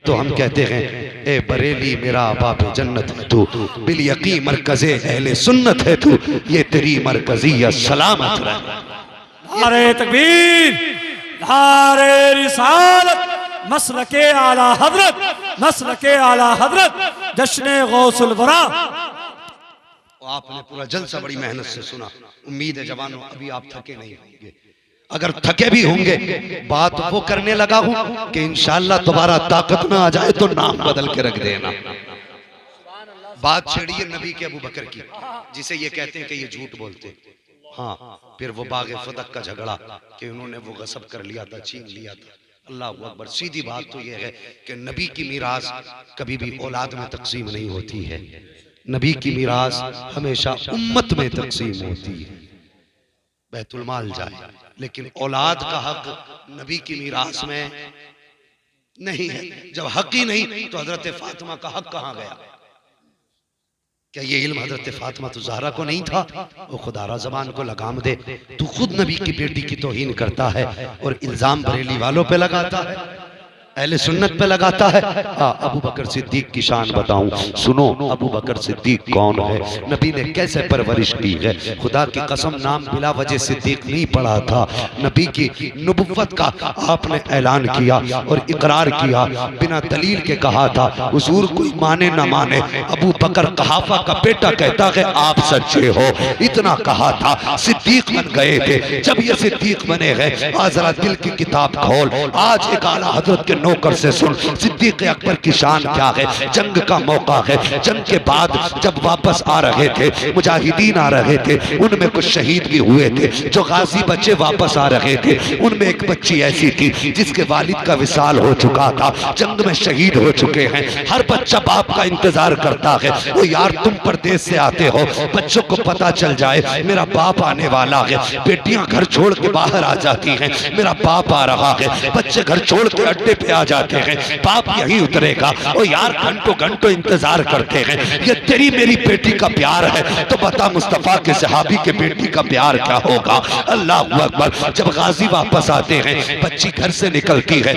तो हम कहते हैं ए बरेली मेरा बाब जन्नत है तू, बिल यकी मरकज़े अहले सुन्नत है तू, ये तेरी मरकज़ियत सलामत रहे। नारे तकबीर, नारे रिसालत, मसलके आला हजरत, मसलके आला हजरत, जश्न गौसुल वरा। आपने पूरा जलसा बड़ी मेहनत से सुना। उम्मीद है जवानों अभी आप थके नहीं होंगे। अगर थके भी होंगे बात वो करने लगा हूं कि इंशाअल्लाह दोबारा ताकत ना आ जाए तो नाम बदल के रख देना। बात छेड़ी है नबी के अबू बकर की, जिसे ये कहते हैं कि ये झूठ बोलते। हाँ, फिर वो बागे फदक का झगड़ा कि उन्होंने वो गसब कर लिया था, छीन लिया था। अल्लाह अकबर। सीधी बात तो ये है कि नबी की मीरास कभी भी औलाद में तकसीम नहीं होती है। नबी की मीरास हमेशा उम्मत में तकसीम होती है, बैतुल माल जाए। लेकिन औलाद का हक नबी की मीरास में नहीं है। जब हक ही नहीं तो हजरत फातिमा का हक कहां गया? क्या ये इल्म हजरत फातिमा तो ज़हरा को नहीं था? वो खुदारा ज़बान को लगाम दे। तू खुद नबी की बेटी की तौहीन करता है और इल्जाम बरेली वालों पे लगाता है, अहले सुन्नत पे लगाता है। अबू बकर सिद्दीक की शान बताऊं, सुनो अबू बकर सिद्दीक कौन है, नबी ने कैसे परवरिश की है। खुदा की कसम नाम बिला वजह सिद्दीक नहीं पड़ा था। नबी की नबुव्वत का आपने ऐलान किया और इकरार किया, बिना दलील के कहा था। हुजूर कोई माने ना माने, अबू बकर कहाफा का बेटा कहता है आप सच्चे हो, इतना कहा था। सिद्दीक बन गए थे। जब ये सिद्दीक बने गए, आज जरा दिल की किताब खोल, आज एक आला हजरत के नौकर से सुन सिद्दीक अकबर की शान क्या है। जंग का मौका है, जंग के बाद जब वापस आ रहे थे, मुजाहिदीन आ रहे थे, उनमें कुछ शहीद भी हुए थे। जो गाजी बच्चे वापस आ रहे थे, उनमें एक बच्ची ऐसी थी जिसके वालिद का विसाल हो चुका था, जंग में शहीद हो चुके हैं। हर बच्चा बाप का इंतजार करता है, वो यार तुम परदेश से आते हो, बच्चों को पता चल जाए मेरा बाप आने वाला है। बेटियां घर छोड़ के बाहर आ जाती हैं, मेरा बाप आ रहा है। बच्चे घर छोड़ के अड्डे पे आ जाते हैं, बाप यही उतरेगा। ओ यार घंटों घंटों इंतजार करते हैं। ये तेरी मेरी बेटी का प्यार है तो बता मुस्तफा के सहाबी के बेटी का प्यार क्या होगा। अल्लाह अकबर। जब गाजी वापस आते हैं, बच्ची घर से निकलती है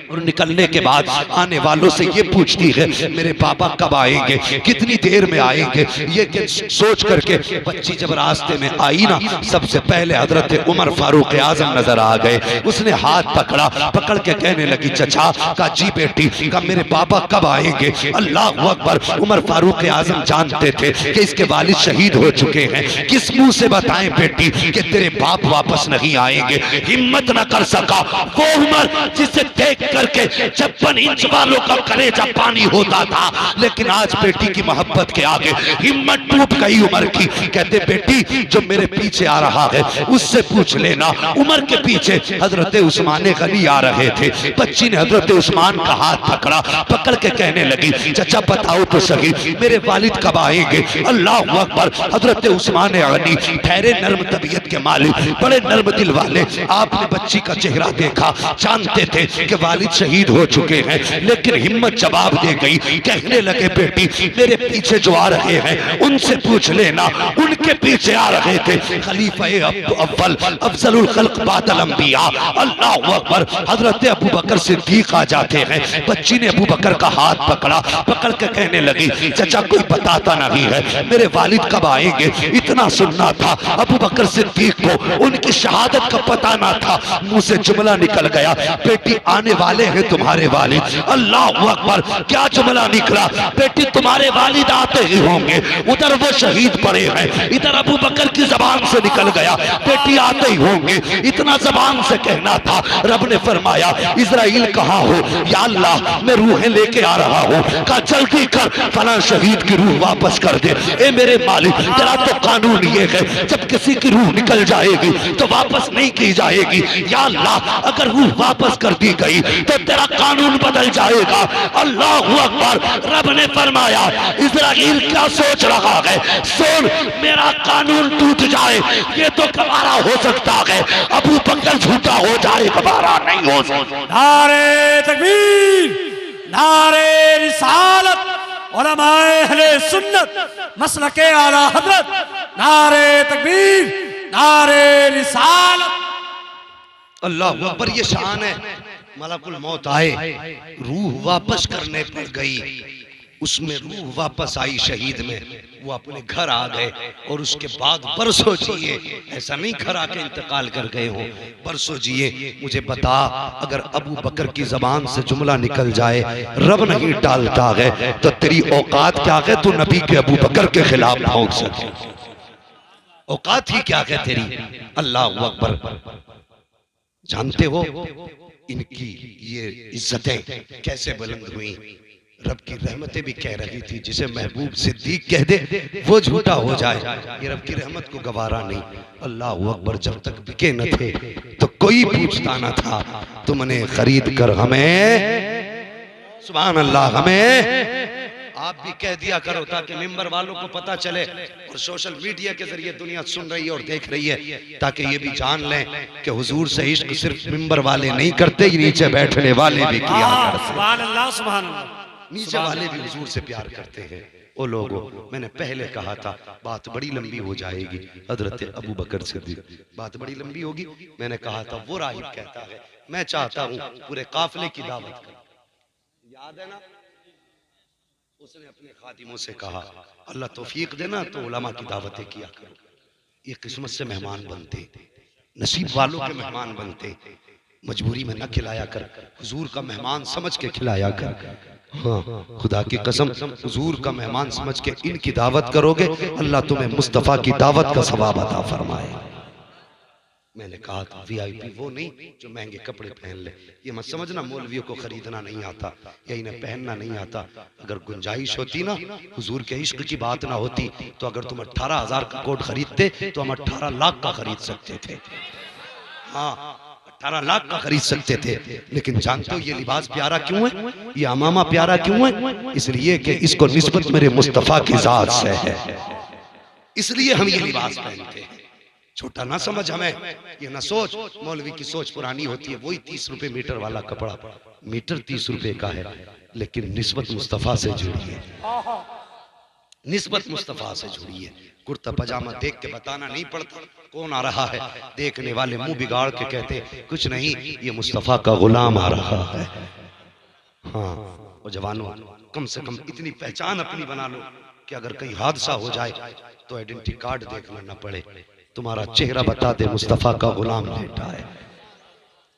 और निकलने के बाद आने वालों से ये पूछती है मेरे पापा कब आएंगे, कितनी देर में आएंगे। ये सोच करके बच्ची जब रास्ते में आई ना, सबसे पहले हजरत उमर फारूक आजम नजर आ गए। उसने हाथ पकड़ा, पकड़ के कहने लगी चचा का जी बेटी का मेरे पापा कब आएंगे। अल्लाह अकबर। उमर फारूक आजम जानते थे कि इसके वालिद शहीद हो चुके हैं। किस मुंह से बताएं बेटी कि तेरे बाप वापस नहीं आएंगे। हिम्मत न कर सका वो उमर जिसे देख करके 56 इंच वालों का कलेजा पानी होता था। लेकिन आज बेटी की मोहब्बत के आगे हिम्मत टूट गई उमर की। कहते बेटी जो मेरे पीछे आ रहा है उससे पूछ लेना। उमर के पीछे हजरत उस्मान गनी आ रहे थे। बच्ची ने हजरत उस्मान का हाथ पकड़ा, पकड़ के कहने लगी चचा बताओ तो सही मेरे वालिद कब आएंगे। अल्लाह अकबर। हजरत उस्मान गनी ठहरे नर्म तबीयत के मालिक, बड़े नर्म दिल वाले। आपने बच्ची का चेहरा देखा, जानते थे कि वालिद शहीद हो चुके हैं, लेकिन हिम्मत जवाब दे गई। कहने लगे बेटी मेरे पीछे जो आ रहे हैं उनसे पूछ लेना, उनके पीछे आ रहे थे खलीफा अव्वल अफजलुल खल्क बादल अंबिया। अल्लाह अकबर। हजरत अबू बकर सिद्दीक आ जाते हैं। बच्ची ने अबू बकर का हाथ पकड़ा, पकड़ के कहने लगी चचा कोई बताता नहीं है मेरे वालिद कब आएंगे। इतना सुनना था अबू बकर सिद्दीक को, उनकी शहादत का पता ना था। मुंह से जुमला निकल गया बेटी आने वाले हैं तुम्हारे वालिद। अल्लाह अकबर। क्या जुमला निकला? बेटी तुम्हारे वालिद आते ही होंगे। उधर वो शहीद पड़े हैं, इधर अबू बकर की जबान से निकल गया बेटी आते ही होंगे। इतना जबान से कहना था। रब ने फरमाया इजराइल कहाँ हो? या अल्लाह मैं रूहें लेके आ रहा हूँ। कहा जल्दी कर फला शहीद की रूह वापस कर दे। ए मेरे मालिक तेरा तो कानून ये है जब किसी की रूह निकल जाएगी तो वापस नहीं की जाएगी। या अल्लाह अगर रूह वापस कर दी गई तो तेरा कानून बदल जाएगा। अल्लाह अकबर। रब ने फरमाया इजराइल क्या सोच रहा है? सुन मेरा कानून टूट जाए ये तो गवारा हो सकता है, अबू बकर झूठा हो जाए गवारा नहीं हो सकता। नारे तकबीर, नारे रिसालत, उलमाए अहले सुन्नत, मसलके आला हजरत। नारे तकबीर, नारे रिसालत। अल्लाह अकबर। ये शान है मलकुल मौत आए, रूह वापस करने पर गई, उसमें रूह वापस आई शहीद में, वो अपने घर आ गए और उसके बाद बरसों जिए। ऐसा नहीं घर आके इंतकाल कर गए हो, बरसों जिए। मुझे बता, अगर अबू बकर की जबान से जुमला निकल जाए रब नहीं टालता है, तो तेरी औकात क्या है तू नबी के अबू बकर के खिलाफ भौंक सके? औकात ही क्या है तेरी? अल्लाह अकबर। जानते हो इनकी ये इज्जतें कैसे बुलंद हुई? रब की रहमतें भी कह रही थी, जिसे महबूब सिद्दीक कह दे वो झूठा हो जाए, ये रब की रहमत को गवारा नहीं। अल्लाह अकबर। जब तक बिके न थे तो कोई पूछता न था, तुमने खरीद कर हमें, सुभान अल्लाह, हमें आप भी कह दिया करो ताकि मिंबर वालों को पता चले और सोशल मीडिया के जरिए दुनिया सुन रही है और देख रही है, ताकि ये भी जान लें कि हुजूर से इश्क सिर्फ मिंबर वाले नहीं करते, नीचे बैठने वाले भी किया करते। सुभान अल्लाह, सुभान अल्लाह। नीचे वाले भी हुजूर से प्यार करते हैं। ओ लोगों, मैंने पहले कहा था बात बड़ी लंबी हो जाएगी, हजरत अबू बकर सिद्दीक, बात बड़ी लंबी होगी। मैंने कहा था वो राहिब कहता है मैं चाहता हूं पूरे काफिले की दावत कर, याद है ना? उसने अपने खादिमों से कहा अल्लाह तौफीक देना तो उलमा की दावतें किया करो, ये किस्मत से मेहमान बनते, नसीब वालों के मेहमान बनते, मजबूरी में न खिलाया कर, हुजूर का मेहमान समझ के खिलाया कर। हाँ, खुदा की कसम, हुजूर का मेहमान समझ के इनकी दावत करोगे, अल्लाह तुम्हें मुस्तफ़ा की दावत का सवाब अता फरमाए। मैंने कहा था वीआईपी वो नहीं जो महंगे कपड़े पहन ले, ये मत समझना मौलवियों को खरीदना नहीं आता या इन्हें पहनना नहीं आता। अगर गुंजाइश होती ना, हुजूर के इश्क की बात ना होती, तो अगर तुम 18,000 का कोट खरीदते तो हम 18 लाख का खरीद सकते थे। हाँ, 18 लाख का खरीद सकते थे। लेकिन जानते हो ये लिबास प्यारा क्यों है, ये अमामा प्यारा क्यों है? इसलिए कि इसको निस्बत मेरे मुस्तफ़ा की जात से है, इसलिए हम ये लिबास पहनते हैं। छोटा ना समझ हमें, ये ना सोच, मौलवी की सोच पुरानी होती है। वही 30 रुपए मीटर वाला कपड़ा, मीटर 30 रुपए का है, लेकिन निस्बत मुस्तफ़ा से जुड़ी है, निस्बत मुस्तफ़ा से जुड़ी है। कुर्ता पजामा देख के बताना नहीं पड़ता कौन आ रहा है, देखने वाले मुंह बिगाड़ के कहते कुछ नहीं, ये मुस्तफ़ा का गुलाम आ रहा है। हाँ, वो जवानों, कम से कम इतनी पहचान अपनी बना लो कि अगर कहीं हादसा हो जाए तो आइडेंटिटी कार्ड देखना न पड़े, तुम्हारा चेहरा बता दे मुस्तफ़ा का गुलाम लेटा है,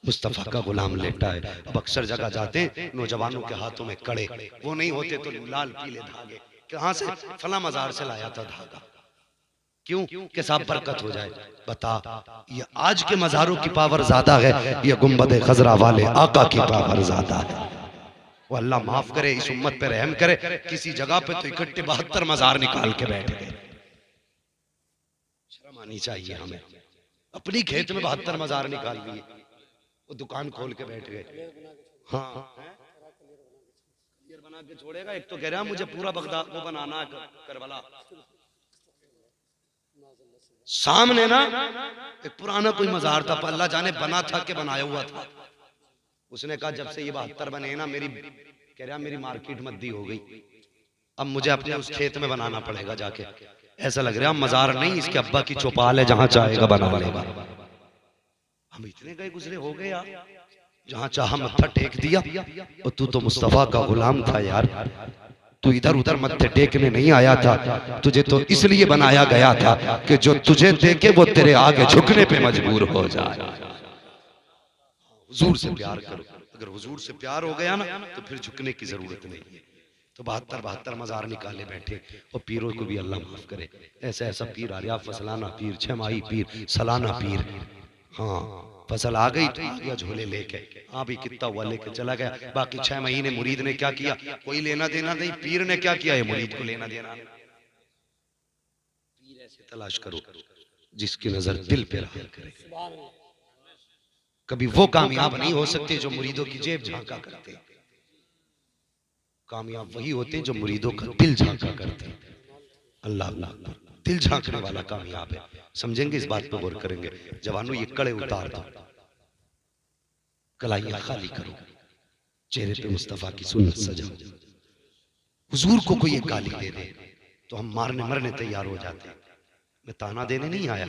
मुस्तफ़ा का गुलाम लेटा है। अब अक्सर जगह जाते हैं नौजवानों के हाथों में कड़े, वो नहीं होते तो लाल पीले धागे, कहां से? फला मजार से लाया था धागा, क्यों? कि साहब बरकत हो जाए। बता, ये आज के मजारों की पावर ज्यादा है, ये गुंबद खजरा वाले आका की पावर ज्यादा है। वो अल्लाह माफ करे, इस उम्मत पे रहम करे, किसी जगह पे तो इकट्ठे 72 मजार निकाल के बैठ गए। शर्म आनी चाहिए हमें, अपनी खेत में 72 मजार निकाल लिए, वो दुकान खोल के बैठ गए। हाँ, बना के छोड़ेगा। एक तो कह रहा मुझे पूरा बगदाद को बनाना है, करबला सामने ना एक पुराना कोई मजार था, अल्लाह जाने बना था कि बनाया हुआ था। उसने कहा जब से ये 72 बने ना, मेरी कह रहा मेरी मार्केट मद्दी हो गई, अब मुझे अपने उस खेत में बनाना पड़ेगा जाके। ऐसा लग रहा है मजार नहीं, इसके अब्बा की चौपाल है, जहां चाहेगा बना लेगा। हम इतने गए गुजरे हो गए यार, जहां चाहा मत्था टेक दिया। और तू तो मुस्तफा का गुलाम था यार, तू इधर उधर मत्थे टेकने नहीं आया था, तुझे तो इसलिए बनाया गया था कि जो तुझे देखे वो तेरे आगे झुकने पे मजबूर हो जाए। हुजूर से प्यार करो, अगर हुजूर से प्यार हो गया ना तो फिर झुकने की जरूरत नहीं है। तो 72 मजार निकाले बैठे, और पीरों को भी अल्लाह माफ करे। ऐसा ऐसा पीर आ रहा, फसलाना पीर, छमाही पीर, सलाना पीर। हाँ, फसल आ गई तो आ गया झोले लेके, हाँ भी कितना हुआ लेके चला गया। बाकी 6 महीने मुरीद ने क्या किया, कोई लेना देना नहीं। पीर ने क्या किया, ये मुरीद को लेना देना। पीर ऐसे तलाश करो जिसकी नजर दिल पे रहा करे। कभी वो कामयाब नहीं हो सकते जो मुरीदों की जेब झांका करते, कामयाब वही होते हैं जो मुरीदों का दिल झांका करते हैं। अल्लाह अल्लाह, दिल झांकने वाला कामयाब है। समझेंगे इस बात पर गौर करेंगे। जवानों ये कड़े उतार दो, कलाइयां खाली करो, चेहरे पे मुस्तफा की सुन्नत सजाओ। हुजूर को कोई एक गाली दे दे तो हम मारने मरने तैयार हो जाते हैं। मैं ताना देने नहीं आया,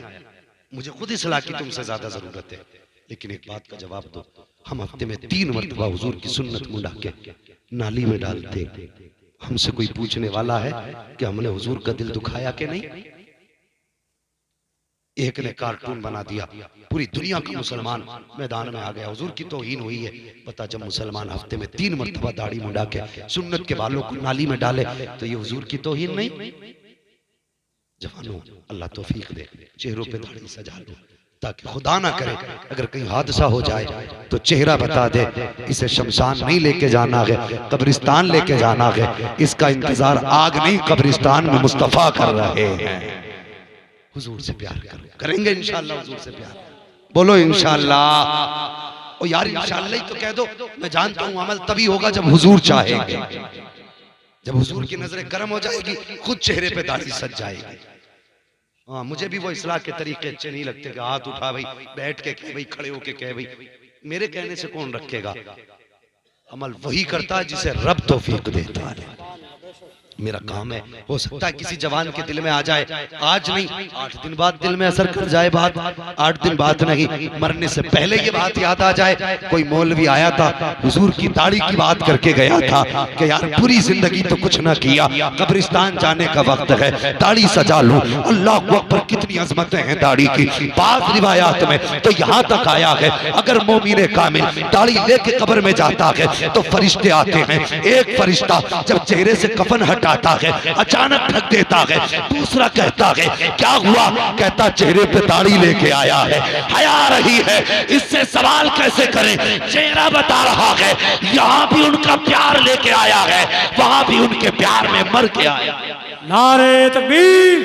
मुझे खुद इस्लाह की तुमसे ज्यादा जरूरत है। लेकिन एक बात का जवाब दो, हम हफ्ते में 3 मरतबा हुजूर की सुन्नत मुंडा के नाली में डालते, हमसे कोई पूछने वाला है कि हमने हुजूर का दिल दुखाया कि नहीं? एक ने कार्टून बना दिया, पूरी दुनिया का मुसलमान मैदान में आ गया, हुजूर की तौहीन हुई है। पता जब मुसलमान हफ्ते में 3 मरतबा दाढ़ी मुंडा के सुन्नत के बालों को नाली में डाले तो ये हुजूर की तौहीन नहीं? जवानों, अल्लाह तौफीक दे, चेहरों पे दाढ़ी सजा लो ताकि खुदा ना करे अगर कहीं हादसा हो जाए तो चेहरा बता दे, इसे शमशान नहीं लेके जाना है, कब्रिस्तान लेके जाना है, इसका इंतजार आग नहीं कब्रिस्तान में मुस्तफा कर रहे हैं। हुजूर से प्यार करो, करेंगे इंशाअल्लाह हुजूर से प्यार, बोलो इंशाअल्लाह। ओ यार इंशाअल्लाह ही तो कह दो, मैं जानता हूं अमल तभी होगा जब हुजूर चाहेंगे, जब हुजूर की नजरें गर्म हो जाएगी खुद चेहरे पे दाढ़ी सज जाएगी। हाँ, मुझे भी वो इस्लाह के तरीके अच्छे नहीं लगते कि हाथ उठा भाई, बैठ के कह भाई, खड़े होके कह भाई, मेरे कहने से कौन रखेगा? अमल वही करता है जिसे रब तौफीक देता है। मेरा काम है, हो सकता है किसी जवान के दिल में आ जाए, आज नहीं 8 दिन बाद दिल में असर कर जाए बात, 8 दिन बाद नहीं, मरने से पहले ये बात याद आ जाए। कोई मौलवी आया था, हुजूर की दाढ़ी की बात करके गया था कि यार पूरी जिंदगी तो कुछ ना किया, कब्रिस्तान जाने का वक्त है, दाढ़ी सजा लूं। अल्लाह अकबर, कितनी अजमतें हैं दाढ़ी की। बात रिवायात में तो यहाँ तक आया है, अगर मोमिन कामिल दाढ़ी लेके कब्र में जाता है तो फरिश्ते आते हैं। एक फरिश्ता जब चेहरे से कफन हटाता है अचानक ढक देता है, दूसरा कहता है क्या हुआ? कहता चेहरे पे दाढ़ी लेके आया है, हया रही है, इससे सवाल कैसे करें? चेहरा बता रहा है, यहाँ भी उनका प्यार लेके आया है, वहां भी उनके प्यार में मर के आया। नारे तकबीर,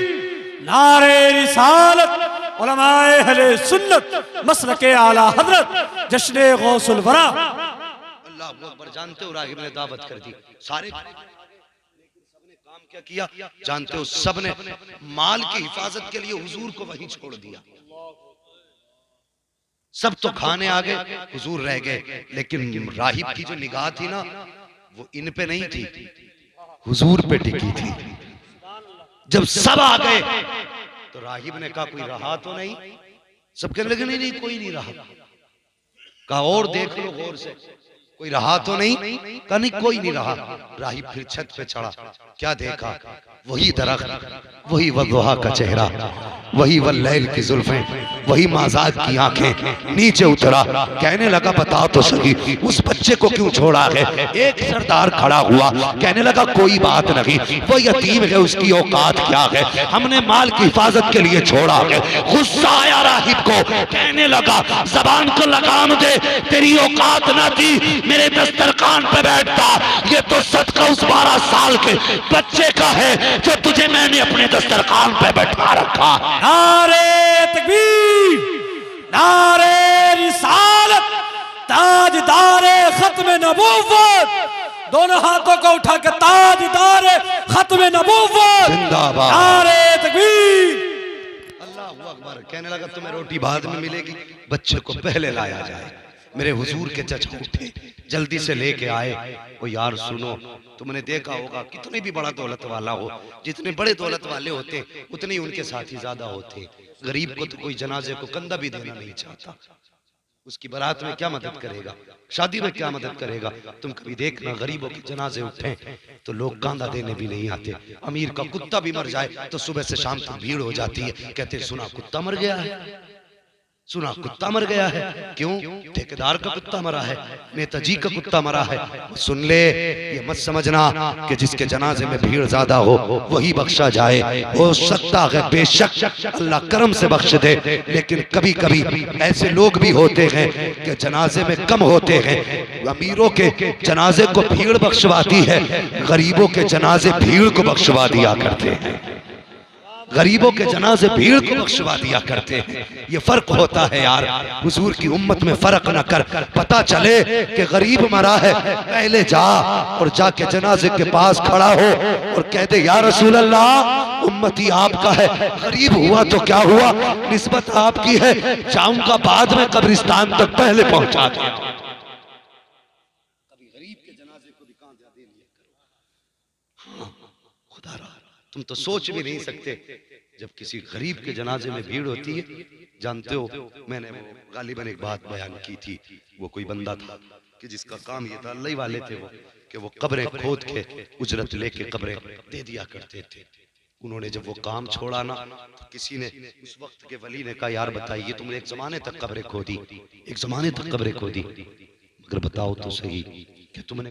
नारे रिसालत, उलमाए अहले सुन्नत मसलके आला हजरत जश्न गौसुल वरा। अल्लाह अकबर। जानते हो राहिब ने दावत कर दी, सारे सबने काम क्या किया जानते हो? सबने माल की हिफाजत के लिए हुजूर को वहीं छोड़ दिया। सब तो खाने आ गए, हुजूर रह गए, लेकिन राहिब की जो निगाह थी ना वो इन पे नहीं थी, हुजूर पे टिकी थी। जब सब आ गए तो राहिब ने कहा कोई रहा तो नहीं? सब कहने लगे नहीं कोई नहीं रहा। कहा और देख लो गौर से, कोई रहा तो नहीं? कहा नहीं कोई नहीं रहा। राहिब फिर छत पे चढ़ा, क्या देखा? वही दरख्त, वही वज़ुहा का चेहरा, वही वल्लैल की जुल्फें, वही माज़ाद की आंखें। नीचे उतरा, कहने लगा बता तो सही उस बच्चे को क्यों छोड़ा है? एक सरदार खड़ा हुआ, कहने लगा कोई बात नहीं, वो यतीम है, उसकी औकात क्या है, हमने माल की हिफाजत के लिए छोड़ा है। गुस्सा आया राहिब को, कहने लगा जबान को लगाम दे, तेरी औकात ना थी मेरे दस्तरखान पे बैठता, ये तो सदका उस 12 साल के बच्चे का है जो तुझे मैंने अपने दस्तरखान पे बैठा रखा। नारे तकबीर, नारे रिसालत, ताजदारे खत्म नबूवत, दोनों हाथों को उठा के ताजदारे खत्म नबूवत जिंदाबाद, नारे तकबीर। अल्लाहू अकबर। कहने लगा तुम्हें रोटी बाद में मिलेगी, बच्चे को पहले लाया जाए। मेरे हुजूर के चचा उठे, जल्दी से लेके आए। ओ यार सुनो, तुमने देखा होगा कितने भी बड़ा दौलत वाला हो, जितने बड़े दौलत वाले होते उतने ही उनके साथी ज्यादा होते। गरीब को तो कोई जनाजे को कंधा भी देना नहीं चाहता, उसकी बारात में क्या मदद करेगा, शादी में क्या मदद करेगा। तुम कभी देखना गरीबों के जनाजे उठे तो लोग कांधा देने भी नहीं आते। अमीर का कुत्ता भी मर जाए तो सुबह से शाम तक भीड़ हो जाती है, कहते सुना कुत्ता मर गया है, सुना कुत्ता मर गया है। क्यों? ठेकेदार का कुत्ता मरा है, नेताजी का कुत्ता मरा है। सुन ले, ये मत समझना कि जिसके जनाजे में भीड़ ज्यादा हो वही बख्शा जाए। हो सकता है बेशक अल्लाह करम से बख्श दे, लेकिन कभी कभी ऐसे लोग भी होते हैं कि जनाजे में कम होते हैं। अमीरों के जनाजे को भीड़ बख्शवाती है, गरीबों के जनाजे भीड़ को बख्शवा दिया करते हैं। गरीबों के जनाजे भीड़ को बख्शवा दिया करते हैं। ये फर्क होता है यार, हुजूर की उम्मत में फर्क न कर। पता चले कि गरीब मरा है, पहले जा और जाके जनाजे के पास खड़ा हो और कह दे या रसूल अल्लाह उम्मती आपका है, गरीब हुआ तो क्या हुआ, निस्बत आपकी है, जाऊंगा बाद में कब्रिस्तान तक, पहले पहुंचा दिया। कभी गरीब के जनाजे को भी कांधा दे लिया करो। हाँ, खुदा रहा तुम तो सोच भी नहीं सकते जब किसी गरीब के जनाजे में भीड़ होती है। जानते हो, मैंने वो गालिबन एक बात बयान की थी, वो कोई बंदा था कि जिसका काम ये था, अल्लाह वाले थे वो, कि वो कब्रें खोद के उजरत लेके कब्रें दे दिया करते थे। उन्होंने जब वो काम छोड़ा ना, तो किसी ने, उस वक्त के वली ने कहा, यार बताइए, तुमने एक जमाने तक कब्रें खोदी, एक जमाने तक कब्रें खोदी, मगर बताओ तो सही कि तुमने